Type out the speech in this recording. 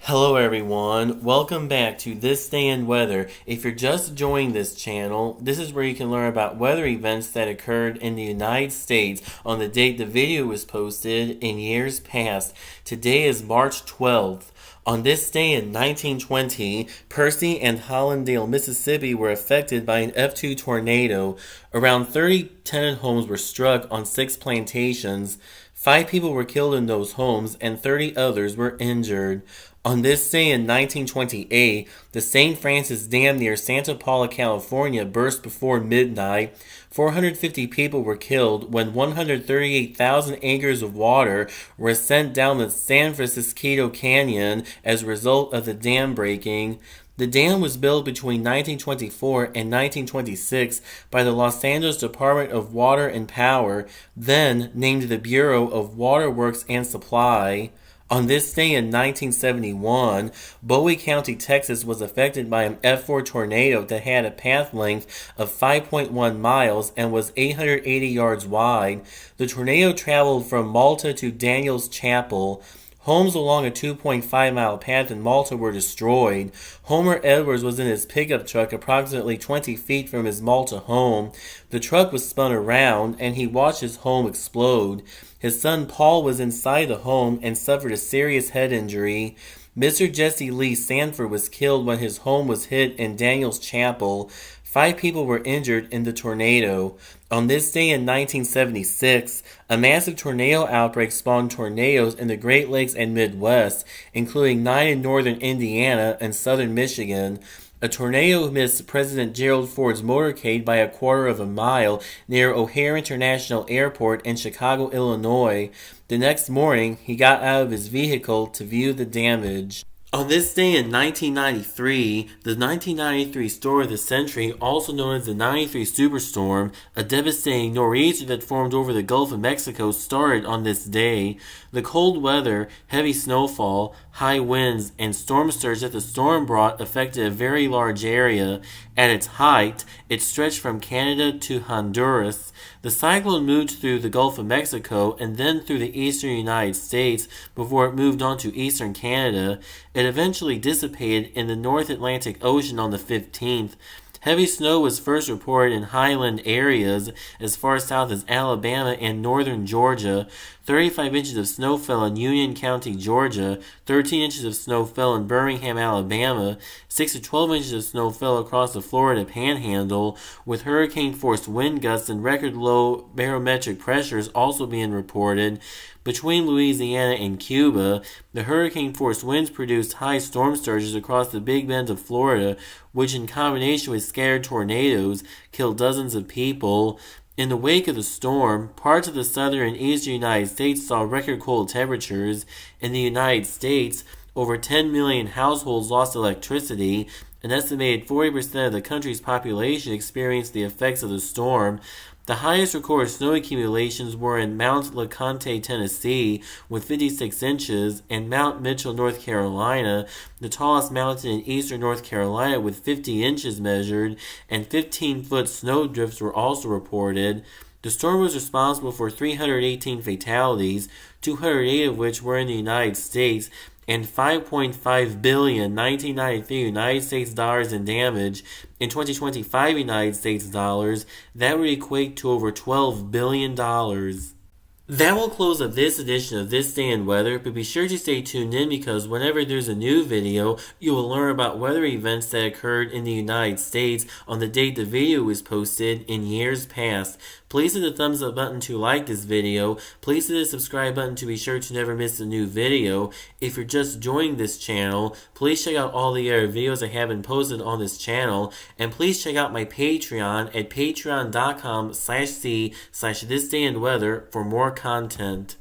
Hello everyone, welcome back to This Day in Weather. If you're just joining this channel, this is where you can learn about weather events that occurred in the United States on the date the video was posted in years past. Today is March 12th. On this day in 1920, Percy and Hollandale, Mississippi were affected by an F2 tornado. Around 30 tenant homes were struck on 6 plantations. 5 people were killed in those homes and 30 others were injured. On this day in 1928, the St. Francis Dam near Santa Paula, California burst before midnight. 450 people were killed when 138,000 acres of water were sent down the San Francisco Canyon as a result of the dam breaking. The dam was built between 1924 and 1926 by the Los Angeles Department of Water and Power, then named the Bureau of Water Works and Supply. On this day in 1971, Bowie County, Texas was affected by an F4 tornado that had a path length of 5.1 miles and was 880 yards wide. The tornado traveled from Malta to Daniels Chapel. Homes along a 2.5-mile path in Malta were destroyed. Homer Edwards was in his pickup truck approximately 20 feet from his Malta home. The truck was spun around, and he watched his home explode. His son Paul was inside the home and suffered a serious head injury. Mr. Jesse Lee Sanford was killed when his home was hit in Daniels Chapel. 5 people were injured in the tornado. On this day in 1976, a massive tornado outbreak spawned tornadoes in the Great Lakes and Midwest, including 9 in northern Indiana and southern Michigan. A tornado missed President Gerald Ford's motorcade by a quarter of a mile near O'Hare International Airport in Chicago, Illinois. The next morning, he got out of his vehicle to view the damage. On this day in 1993, the 1993 storm of the century, also known as the 93 Superstorm, a devastating nor'easter that formed over the Gulf of Mexico, started on this day. The cold weather, heavy snowfall, high winds, and storm surge that the storm brought affected a very large area. At its height, it stretched from Canada to Honduras. The cyclone moved through the Gulf of Mexico and then through the eastern United States before it moved on to eastern Canada. It eventually dissipated in the North Atlantic Ocean on the 15th. Heavy snow was first reported in highland areas as far south as Alabama and northern Georgia. 35 inches of snow fell in Union County, Georgia. 13 inches of snow fell in Birmingham, Alabama. 6 to 12 inches of snow fell across the Florida Panhandle, with hurricane-force wind gusts and record-low barometric pressures also being reported. Between Louisiana and Cuba, the hurricane-force winds produced high storm surges across the Big Bend of Florida, which in combination with scattered tornadoes killed dozens of people. In the wake of the storm, parts of the southern and eastern United States saw record cold temperatures. In the United States, over 10 million households lost electricity. An estimated 40% of the country's population experienced the effects of the storm. The highest recorded snow accumulations were in Mount LeConte, Tennessee, with 56 inches, and Mount Mitchell, North Carolina, the tallest mountain in eastern North Carolina, with 50 inches measured, and 15-foot snow drifts were also reported. The storm was responsible for 318 fatalities, 208 of which were in the United States, and $5.5 billion 1993 United States dollars in damage. In 2025 United States dollars, that would equate to over $12 billion. That will close up this edition of This Day in Weather, but be sure to stay tuned in because whenever there's a new video, you will learn about weather events that occurred in the United States on the date the video was posted in years past. Please hit the thumbs up button to like this video. Please hit the subscribe button to be sure to never miss a new video. If you're just joining this channel, please check out all the other videos I have been posted on this channel. And please check out my Patreon at patreon.com/c/thisdayinweather for more content.